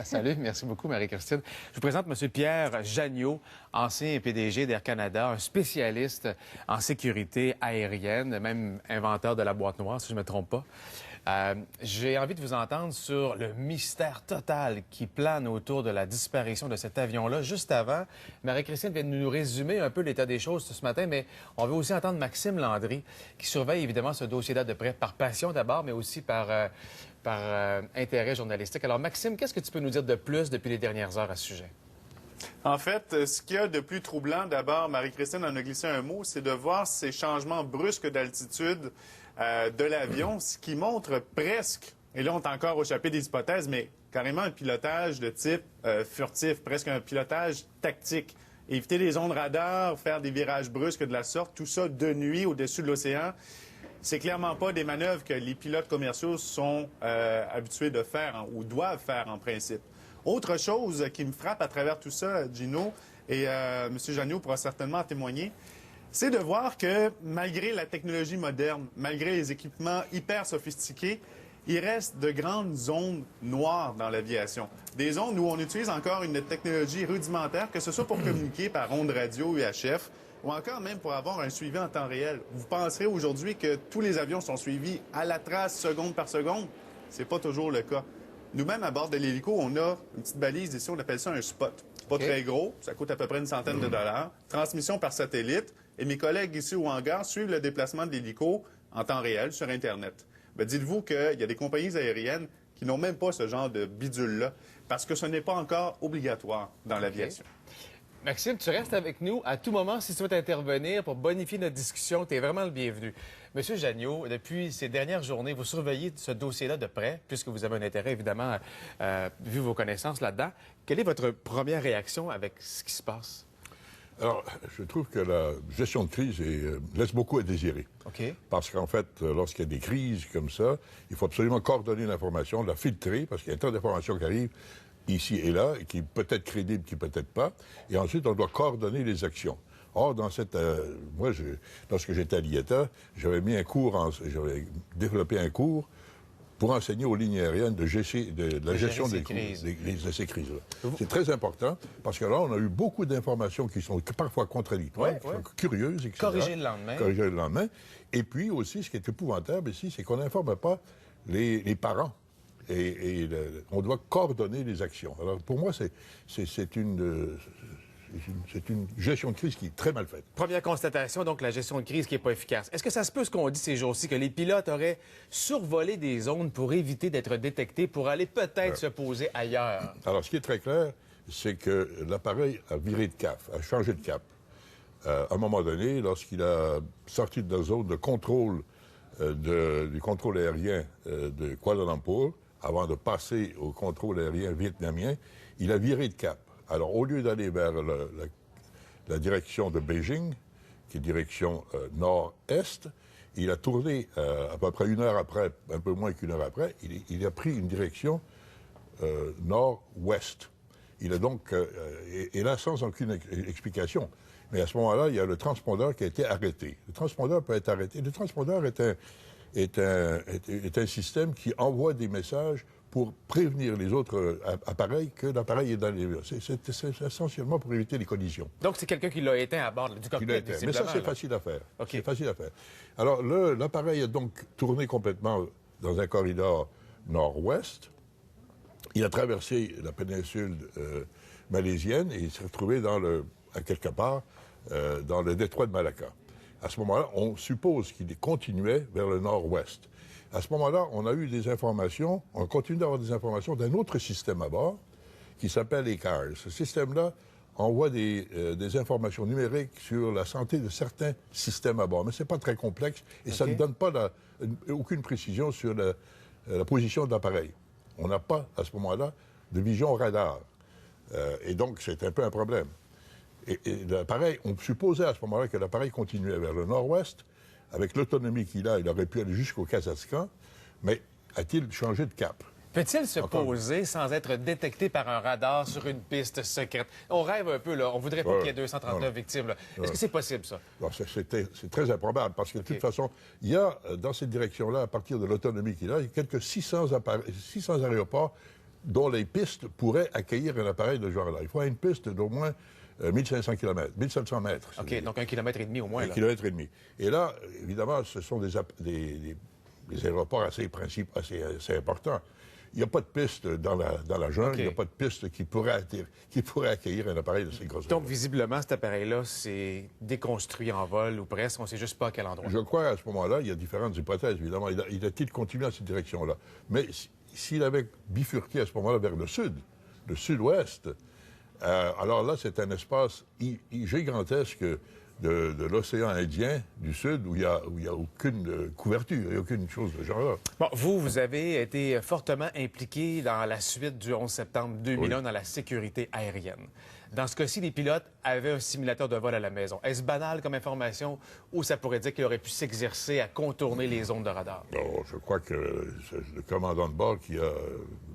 Salut, merci beaucoup, Marie-Christine. Je vous présente M. Pierre Janiaud, ancien PDG d'Air Canada, un spécialiste en sécurité aérienne, même inventeur de la boîte noire, si je ne me trompe pas. J'ai envie de vous entendre sur le mystère total qui plane autour de la disparition de cet avion-là. Juste avant, Marie-Christine vient de nous résumer un peu l'état des choses ce matin, mais on veut aussi entendre Maxime Landry, qui surveille évidemment ce dossier-là de près, par passion d'abord, mais aussi par intérêt journalistique. Alors, Maxime, qu'est-ce que tu peux nous dire de plus depuis les dernières heures à ce sujet? En fait, ce qu'il y a de plus troublant, d'abord, Marie-Christine en a glissé un mot, c'est de voir ces changements brusques d'altitude de l'avion, ce qui montre presque, et là on est encore au chapitre des hypothèses, mais carrément un pilotage de type furtif, presque un pilotage tactique. Éviter les ondes radars, faire des virages brusques de la sorte, tout ça de nuit au-dessus de l'océan. C'est clairement pas des manœuvres que les pilotes commerciaux sont habitués de faire ou doivent faire en principe. Autre chose qui me frappe à travers tout ça, Gino, et M. Janiaud pourra certainement en témoigner, c'est de voir que malgré la technologie moderne, malgré les équipements hyper sophistiqués, il reste de grandes zones noires dans l'aviation. Des zones où on utilise encore une technologie rudimentaire, que ce soit pour communiquer par ondes radio UHF, ou encore même pour avoir un suivi en temps réel. Vous penserez aujourd'hui que tous les avions sont suivis à la trace, seconde par seconde. C'est pas toujours le cas. Nous-mêmes, à bord de l'hélico, on a une petite balise ici, on appelle ça un spot. Pas très gros, ça coûte à peu près une centaine de dollars. Transmission par satellite. Et mes collègues ici au hangar suivent le déplacement de l'hélico en temps réel sur Internet. Bien, dites-vous qu'il y a des compagnies aériennes qui n'ont même pas ce genre de bidule-là, parce que ce n'est pas encore obligatoire dans l'aviation. Maxime, tu restes avec nous à tout moment si tu souhaites intervenir pour bonifier notre discussion. Tu es vraiment le bienvenu. Monsieur Janiaud, depuis ces dernières journées, vous surveillez ce dossier-là de près, puisque vous avez un intérêt, évidemment, vu vos connaissances là-dedans. Quelle est votre première réaction avec ce qui se passe? Alors, je trouve que la gestion de crise laisse beaucoup à désirer. OK. Parce qu'en fait, lorsqu'il y a des crises comme ça, il faut absolument coordonner l'information, la filtrer, parce qu'il y a tant d'informations qui arrivent ici et là, et qui peut être crédible, qui peut être pas. Et ensuite, on doit coordonner les actions. Or, dans cette, lorsque j'étais à l'IATA, j'avais j'avais développé un cours pour enseigner aux lignes aériennes de la gestion de ces crises-là. C'est très important, parce que là, on a eu beaucoup d'informations qui sont parfois contradictoires, qui sont curieuses, etc. Corriger le lendemain. Corriger le lendemain. Et puis aussi, ce qui est épouvantable ici, c'est qu'on n'informe pas les parents. Et on doit coordonner les actions. Alors, pour moi, c'est une gestion de crise qui est très mal faite. Première constatation, donc la gestion de crise qui n'est pas efficace. Est-ce que ça se peut, ce qu'on dit ces jours-ci, que les pilotes auraient survolé des zones pour éviter d'être détectés, pour aller peut-être se poser ailleurs? Alors, ce qui est très clair, c'est que l'appareil a viré de cap, a changé de cap. À un moment donné, lorsqu'il a sorti de la zone de contrôle du contrôle aérien de Kuala Lumpur, avant de passer au contrôle aérien vietnamien, il a viré de cap. Alors, au lieu d'aller vers la direction de Beijing, qui est direction nord-est, il a tourné à peu près une heure après, un peu moins qu'une heure après, il a pris une direction nord-ouest. Il a donc, et là, sans aucune explication. Mais à ce moment-là, il y a le transpondeur qui a été arrêté. Le transpondeur peut être arrêté. Le transpondeur est un système qui envoie des messages pour prévenir les autres appareils que l'appareil est dans les... C'est essentiellement pour éviter les collisions. Donc, c'est quelqu'un qui l'a éteint à bord du cockpit, mais ça, c'est facile à faire. Okay. C'est facile à faire. Alors, l'appareil a donc tourné complètement dans un corridor nord-ouest. Il a traversé la péninsule malaisienne et il s'est retrouvé à quelque part dans le détroit de Malacca. À ce moment-là, on suppose qu'il continuait vers le nord-ouest. À ce moment-là, on a eu des informations, on continue d'avoir des informations d'un autre système à bord qui s'appelle ECARS. Ce système-là envoie des informations numériques sur la santé de certains systèmes à bord. Mais ce n'est pas très complexe et ça ne donne pas aucune précision sur la position de l'appareil. On n'a pas, à ce moment-là, de vision radar. Et donc, c'est un peu un problème. Et l'appareil, on supposait à ce moment-là que l'appareil continuait vers le nord-ouest. Avec l'autonomie qu'il a, il aurait pu aller jusqu'au Kazakhstan, mais a-t-il changé de cap? Peut-il se poser sans être détecté par un radar sur une piste secrète? On rêve un peu, là. On voudrait pas qu'il y ait 239 victimes, là. Est-ce que c'est possible, ça? C'est très improbable, parce que de toute façon, il y a, dans cette direction-là, à partir de l'autonomie qu'il a, il y a quelques 600 aéroports dont les pistes pourraient accueillir un appareil de ce genre-là. Il faut une piste d'au moins 1500 km, 1700 mètres. OK, donc 1,5 km au moins. Un Là. kilomètre et demi. Et là, évidemment, ce sont des aéroports assez importants. Il n'y a pas de piste dans la jungle, OK. il n'y a pas de piste qui pourrait accueillir un appareil de ces grosses. Donc, visiblement, cet appareil-là, c'est déconstruit en vol ou presque. On ne sait juste pas à quel endroit. Je crois à ce moment-là, il y a différentes hypothèses, évidemment. Il a-t-il continué dans cette direction-là? Mais s'il avait bifurqué à ce moment-là vers le sud-ouest, alors là, c'est un espace gigantesque de l'océan Indien du Sud où il n'y a aucune couverture, il n'y a aucune chose de ce genre-là. Bon, vous avez été fortement impliqué dans la suite du 11 septembre 2001 dans la sécurité aérienne. Dans ce cas-ci, les pilotes avaient un simulateur de vol à la maison. Est-ce banal comme information ou ça pourrait dire qu'il aurait pu s'exercer à contourner les zones de radar? Alors, je crois que le commandant de bord, qui a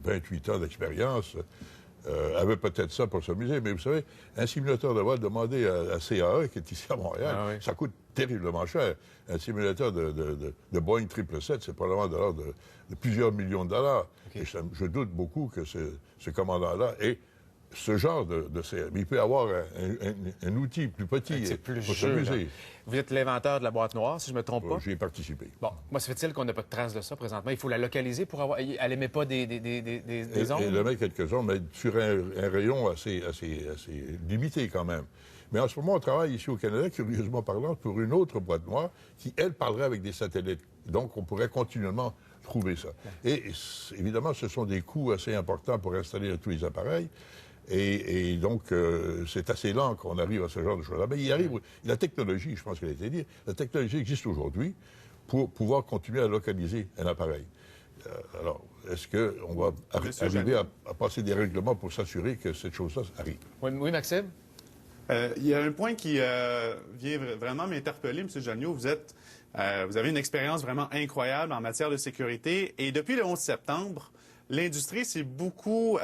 28 ans d'expérience, avait peut-être ça pour s'amuser. Mais vous savez, un simulateur de vol demandé à CAE, qui est ici à Montréal, ça coûte terriblement cher. Un simulateur de Boeing 777, c'est probablement de l'ordre de plusieurs millions de dollars. Okay. Et je doute beaucoup que ce commandant-là ait ce genre de CAE. Mais il peut y avoir un outil plus petit pour s'amuser. Vous êtes l'inventeur de la boîte noire, si je ne me trompe pas? J'y ai participé. Bon, moi, se fait-il qu'on n'a pas de trace de ça présentement? Il faut la localiser pour avoir... Elle n'émet pas des ondes? Elle émet quelques ondes, mais sur un rayon assez limité quand même. Mais en ce moment, on travaille ici au Canada, curieusement parlant, pour une autre boîte noire qui, elle, parlerait avec des satellites. Donc, on pourrait continuellement trouver ça. Et évidemment, ce sont des coûts assez importants pour installer tous les appareils. Et donc, c'est assez lent qu'on arrive à ce genre de choses-là. Mais il arrive... La technologie, je pense qu'elle a été dit, la technologie existe aujourd'hui pour pouvoir continuer à localiser un appareil. Alors, est-ce qu'on va arriver à passer des règlements pour s'assurer que cette chose-là arrive? Oui, Maxime? Il y a un point qui vient vraiment m'interpeller, M. Jagneau. Vous avez une expérience vraiment incroyable en matière de sécurité. Et depuis le 11 septembre, l'industrie s'est beaucoup...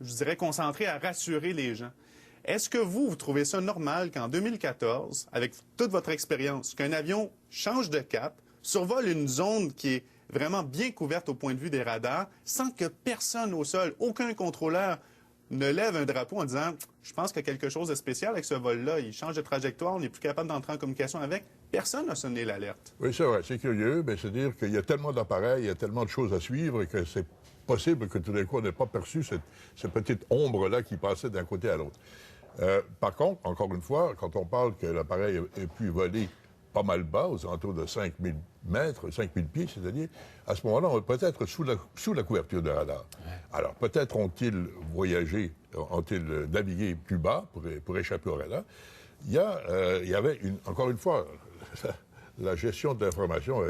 je dirais, concentré à rassurer les gens. Est-ce que vous trouvez ça normal qu'en 2014, avec toute votre expérience, qu'un avion change de cap, survole une zone qui est vraiment bien couverte au point de vue des radars, sans que personne au sol, aucun contrôleur, ne lève un drapeau en disant « Je pense qu'il y a quelque chose de spécial avec ce vol-là, il change de trajectoire, on n'est plus capable d'entrer en communication avec ». Personne n'a sonné l'alerte. Oui, c'est vrai, c'est curieux, mais c'est-à-dire qu'il y a tellement d'appareils, il y a tellement de choses à suivre que c'est possible que tout d'un coup, on n'ait pas perçu cette petite ombre-là qui passait d'un côté à l'autre. Par contre, encore une fois, quand on parle que l'appareil ait pu voler pas mal bas, aux alentours de 5000 mètres, 5000 pieds, c'est-à-dire, à ce moment-là, on va peut-être sous la couverture de radar. Ouais. Alors, peut-être ont-ils voyagé, ont-ils navigué plus bas pour échapper au radar. Il y avait, encore une fois... La gestion de l'information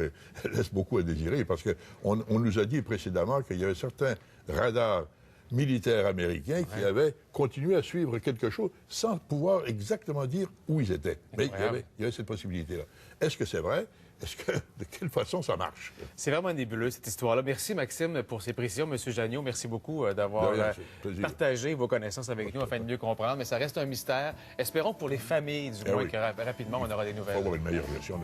laisse beaucoup à désirer parce qu'on nous a dit précédemment qu'il y avait certains radars militaires américains qui avaient continué à suivre quelque chose sans pouvoir exactement dire où ils étaient. Mais il y avait cette possibilité-là. Est-ce que c'est vrai? De quelle façon ça marche? C'est vraiment nébuleux, cette histoire-là. Merci, Maxime, pour ces précisions. Monsieur Jagneau, merci beaucoup d'avoir partagé vos connaissances avec nous afin de mieux comprendre. Mais ça reste un mystère. Espérons pour les familles, du moins, que rapidement, on aura des nouvelles. On va avoir une meilleure version.